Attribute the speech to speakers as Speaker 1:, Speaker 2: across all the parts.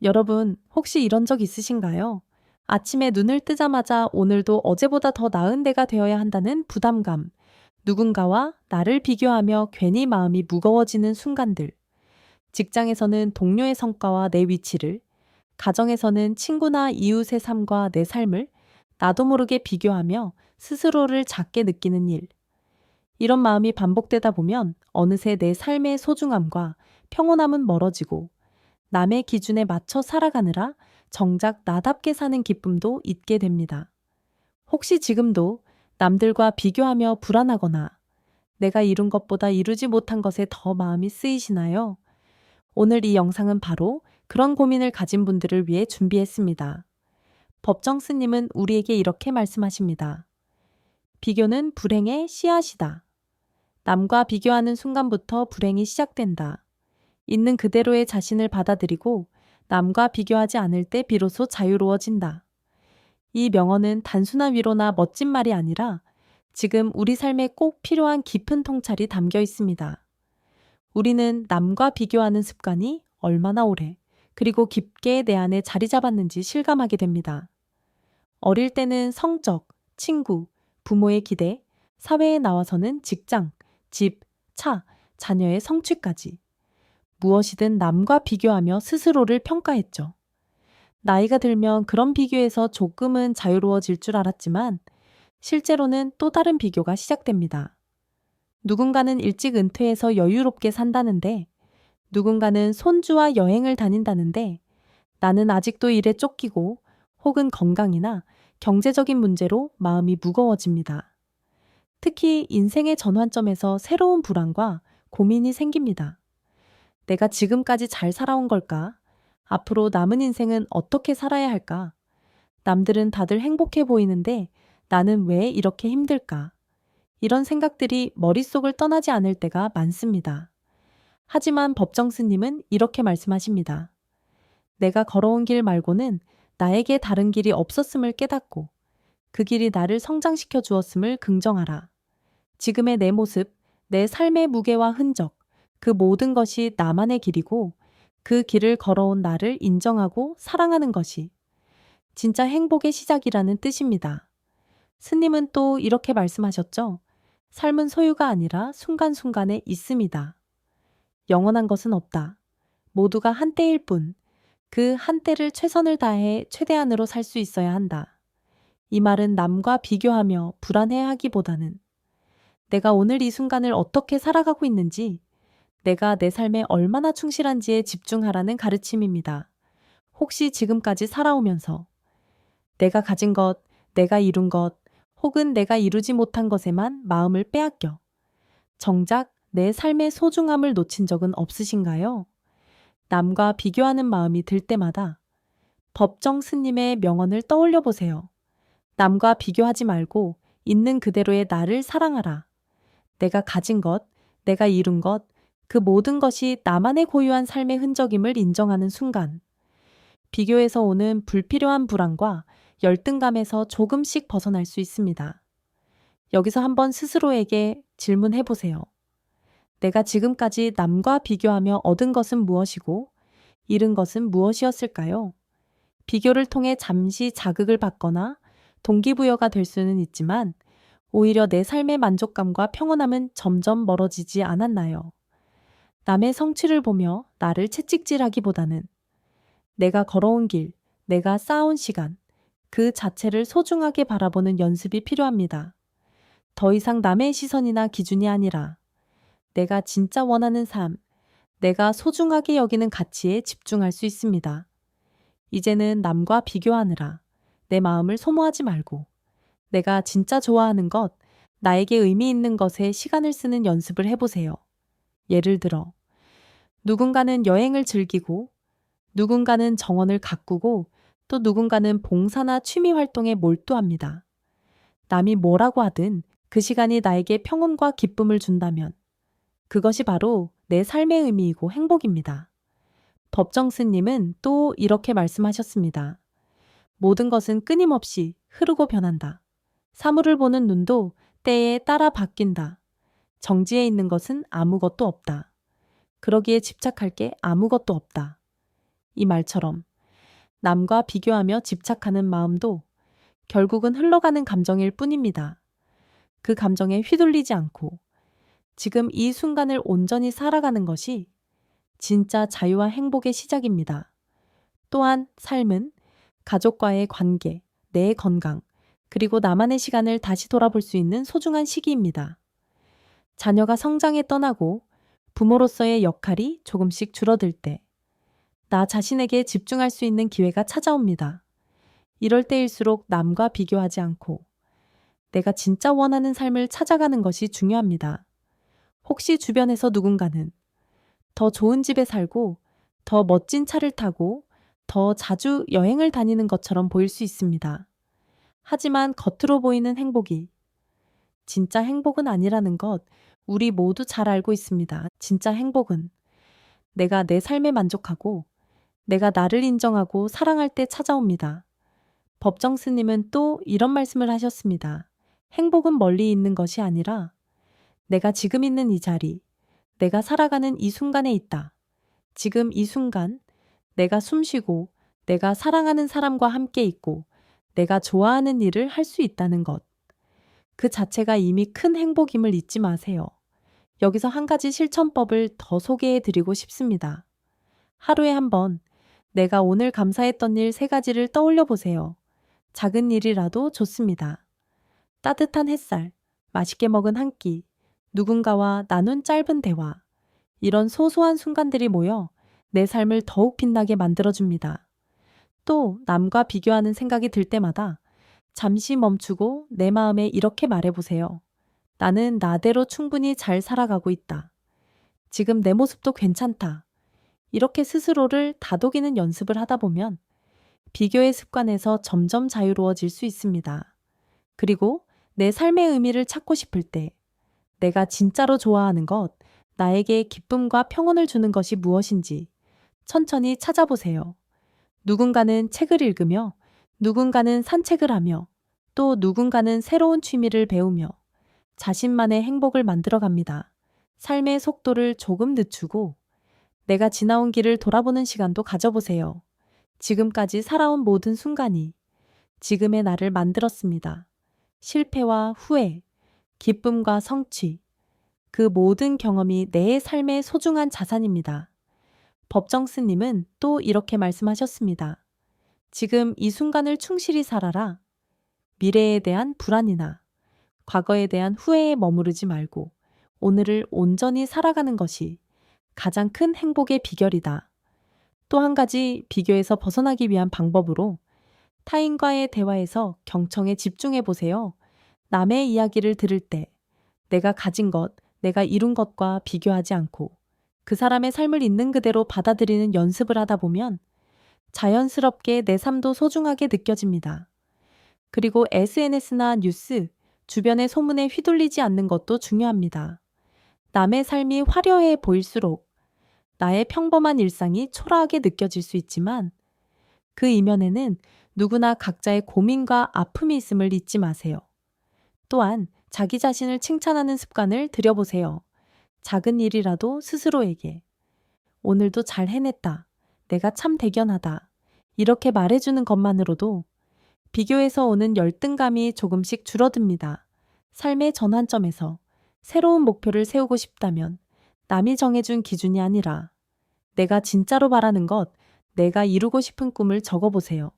Speaker 1: 여러분, 혹시 이런 적 있으신가요? 아침에 눈을 뜨자마자 오늘도 어제보다 더 나은 내가 되어야 한다는 부담감, 누군가와 나를 비교하며 괜히 마음이 무거워지는 순간들, 직장에서는 동료의 성과와 내 위치를, 가정에서는 친구나 이웃의 삶과 내 삶을 나도 모르게 비교하며 스스로를 작게 느끼는 일. 이런 마음이 반복되다 보면 어느새 내 삶의 소중함과 평온함은 멀어지고 남의 기준에 맞춰 살아가느라 정작 나답게 사는 기쁨도 잊게 됩니다. 혹시 지금도 남들과 비교하며 불안하거나 내가 이룬 것보다 이루지 못한 것에 더 마음이 쓰이시나요? 오늘 이 영상은 바로 그런 고민을 가진 분들을 위해 준비했습니다. 법정 스님은 우리에게 이렇게 말씀하십니다. 비교는 불행의 씨앗이다. 남과 비교하는 순간부터 불행이 시작된다. 있는 그대로의 자신을 받아들이고 남과 비교하지 않을 때 비로소 자유로워진다. 이 명언은 단순한 위로나 멋진 말이 아니라 지금 우리 삶에 꼭 필요한 깊은 통찰이 담겨 있습니다. 우리는 남과 비교하는 습관이 얼마나 오래 그리고 깊게 내 안에 자리 잡았는지 실감하게 됩니다. 어릴 때는 성적, 친구, 부모의 기대, 사회에 나와서는 직장, 집, 차, 자녀의 성취까지 무엇이든 남과 비교하며 스스로를 평가했죠. 나이가 들면 그런 비교에서 조금은 자유로워질 줄 알았지만 실제로는 또 다른 비교가 시작됩니다. 누군가는 일찍 은퇴해서 여유롭게 산다는데, 누군가는 손주와 여행을 다닌다는데, 나는 아직도 일에 쫓기고 혹은 건강이나 경제적인 문제로 마음이 무거워집니다. 특히 인생의 전환점에서 새로운 불안과 고민이 생깁니다. 내가 지금까지 잘 살아온 걸까? 앞으로 남은 인생은 어떻게 살아야 할까? 남들은 다들 행복해 보이는데 나는 왜 이렇게 힘들까? 이런 생각들이 머릿속을 떠나지 않을 때가 많습니다. 하지만 법정 스님은 이렇게 말씀하십니다. 내가 걸어온 길 말고는 나에게 다른 길이 없었음을 깨닫고 그 길이 나를 성장시켜 주었음을 긍정하라. 지금의 내 모습, 내 삶의 무게와 흔적, 그 모든 것이 나만의 길이고 그 길을 걸어온 나를 인정하고 사랑하는 것이 진짜 행복의 시작이라는 뜻입니다. 스님은 또 이렇게 말씀하셨죠. 삶은 소유가 아니라 순간순간에 있음이다. 영원한 것은 없다. 모두가 한때일 뿐, 그 한때를 최선을 다해 최대한으로 살 수 있어야 한다. 이 말은 남과 비교하며 불안해하기보다는 내가 오늘 이 순간을 어떻게 살아가고 있는지, 내가 내 삶에 얼마나 충실한지에 집중하라는 가르침입니다. 혹시 지금까지 살아오면서 내가 가진 것, 내가 이룬 것, 혹은 내가 이루지 못한 것에만 마음을 빼앗겨 정작 내 삶의 소중함을 놓친 적은 없으신가요? 남과 비교하는 마음이 들 때마다 법정 스님의 명언을 떠올려 보세요. 남과 비교하지 말고 있는 그대로의 나를 사랑하라. 내가 가진 것, 내가 이룬 것, 그 모든 것이 나만의 고유한 삶의 흔적임을 인정하는 순간, 비교에서 오는 불필요한 불안과 열등감에서 조금씩 벗어날 수 있습니다. 여기서 한번 스스로에게 질문해 보세요. 내가 지금까지 남과 비교하며 얻은 것은 무엇이고, 잃은 것은 무엇이었을까요? 비교를 통해 잠시 자극을 받거나 동기부여가 될 수는 있지만, 오히려 내 삶의 만족감과 평온함은 점점 멀어지지 않았나요? 남의 성취를 보며 나를 채찍질하기보다는 내가 걸어온 길, 내가 쌓아온 시간, 그 자체를 소중하게 바라보는 연습이 필요합니다. 더 이상 남의 시선이나 기준이 아니라 내가 진짜 원하는 삶, 내가 소중하게 여기는 가치에 집중할 수 있습니다. 이제는 남과 비교하느라 내 마음을 소모하지 말고 내가 진짜 좋아하는 것, 나에게 의미 있는 것에 시간을 쓰는 연습을 해보세요. 예를 들어, 누군가는 여행을 즐기고, 누군가는 정원을 가꾸고, 또 누군가는 봉사나 취미 활동에 몰두합니다. 남이 뭐라고 하든 그 시간이 나에게 평온과 기쁨을 준다면 그것이 바로 내 삶의 의미이고 행복입니다. 법정 스님은 또 이렇게 말씀하셨습니다. 모든 것은 끊임없이 흐르고 변한다. 사물을 보는 눈도 때에 따라 바뀐다. 정지해 있는 것은 아무것도 없다. 그러기에 집착할 게 아무것도 없다. 이 말처럼 남과 비교하며 집착하는 마음도 결국은 흘러가는 감정일 뿐입니다. 그 감정에 휘둘리지 않고 지금 이 순간을 온전히 살아가는 것이 진짜 자유와 행복의 시작입니다. 또한 삶은 가족과의 관계, 내 건강, 그리고 나만의 시간을 다시 돌아볼 수 있는 소중한 시기입니다. 자녀가 성장에 떠나고 부모로서의 역할이 조금씩 줄어들 때, 나 자신에게 집중할 수 있는 기회가 찾아옵니다. 이럴 때일수록 남과 비교하지 않고 내가 진짜 원하는 삶을 찾아가는 것이 중요합니다. 혹시 주변에서 누군가는 더 좋은 집에 살고 더 멋진 차를 타고 더 자주 여행을 다니는 것처럼 보일 수 있습니다. 하지만 겉으로 보이는 행복이 진짜 행복은 아니라는 것 우리 모두 잘 알고 있습니다. 진짜 행복은 내가 내 삶에 만족하고 내가 나를 인정하고 사랑할 때 찾아옵니다. 법정 스님은 또 이런 말씀을 하셨습니다. 행복은 멀리 있는 것이 아니라 내가 지금 있는 이 자리, 내가 살아가는 이 순간에 있다. 지금 이 순간 내가 숨쉬고 내가 사랑하는 사람과 함께 있고 내가 좋아하는 일을 할 수 있다는 것. 그 자체가 이미 큰 행복임을 잊지 마세요. 여기서 한 가지 실천법을 더 소개해 드리고 싶습니다. 하루에 한 번 내가 오늘 감사했던 일 3가지를 떠올려 보세요. 작은 일이라도 좋습니다. 따뜻한 햇살, 맛있게 먹은 한 끼, 누군가와 나눈 짧은 대화. 이런 소소한 순간들이 모여 내 삶을 더욱 빛나게 만들어줍니다. 또 남과 비교하는 생각이 들 때마다 잠시 멈추고 내 마음에 이렇게 말해보세요. 나는 나대로 충분히 잘 살아가고 있다. 지금 내 모습도 괜찮다. 이렇게 스스로를 다독이는 연습을 하다 보면 비교의 습관에서 점점 자유로워질 수 있습니다. 그리고 내 삶의 의미를 찾고 싶을 때 내가 진짜로 좋아하는 것, 나에게 기쁨과 평온을 주는 것이 무엇인지 천천히 찾아보세요. 누군가는 책을 읽으며, 누군가는 산책을 하며, 또 누군가는 새로운 취미를 배우며 자신만의 행복을 만들어 갑니다. 삶의 속도를 조금 늦추고 내가 지나온 길을 돌아보는 시간도 가져보세요. 지금까지 살아온 모든 순간이 지금의 나를 만들었습니다. 실패와 후회, 기쁨과 성취, 그 모든 경험이 내 삶의 소중한 자산입니다. 법정 스님은 또 이렇게 말씀하셨습니다. 지금 이 순간을 충실히 살아라. 미래에 대한 불안이나 과거에 대한 후회에 머무르지 말고 오늘을 온전히 살아가는 것이 가장 큰 행복의 비결이다. 또 한 가지 비교에서 벗어나기 위한 방법으로 타인과의 대화에서 경청에 집중해 보세요. 남의 이야기를 들을 때 내가 가진 것, 내가 이룬 것과 비교하지 않고 그 사람의 삶을 있는 그대로 받아들이는 연습을 하다 보면 자연스럽게 내 삶도 소중하게 느껴집니다. 그리고 SNS나 뉴스, 주변의 소문에 휘둘리지 않는 것도 중요합니다. 남의 삶이 화려해 보일수록 나의 평범한 일상이 초라하게 느껴질 수 있지만 그 이면에는 누구나 각자의 고민과 아픔이 있음을 잊지 마세요. 또한 자기 자신을 칭찬하는 습관을 들여보세요. 작은 일이라도 스스로에게 오늘도 잘 해냈다. 내가 참 대견하다. 이렇게 말해주는 것만으로도 비교에서 오는 열등감이 조금씩 줄어듭니다. 삶의 전환점에서 새로운 목표를 세우고 싶다면 남이 정해준 기준이 아니라 내가 진짜로 바라는 것, 내가 이루고 싶은 꿈을 적어보세요.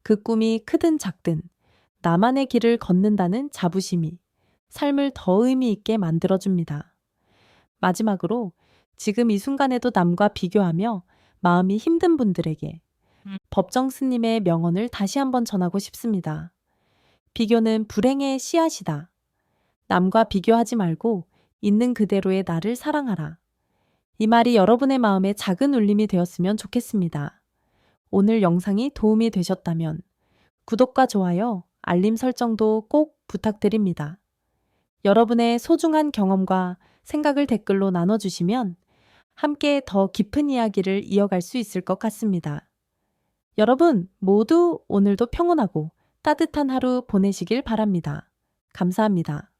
Speaker 1: 그 꿈이 크든 작든 나만의 길을 걷는다는 자부심이 삶을 더 의미 있게 만들어줍니다. 마지막으로 지금 이 순간에도 남과 비교하며 마음이 힘든 분들에게 법정 스님의 명언을 다시 한번 전하고 싶습니다. 비교는 불행의 씨앗이다. 남과 비교하지 말고 있는 그대로의 나를 사랑하라. 이 말이 여러분의 마음에 작은 울림이 되었으면 좋겠습니다. 오늘 영상이 도움이 되셨다면 구독과 좋아요, 알림 설정도 꼭 부탁드립니다. 여러분의 소중한 경험과 생각을 댓글로 나눠주시면 함께 더 깊은 이야기를 이어갈 수 있을 것 같습니다. 여러분 모두 오늘도 평온하고 따뜻한 하루 보내시길 바랍니다. 감사합니다.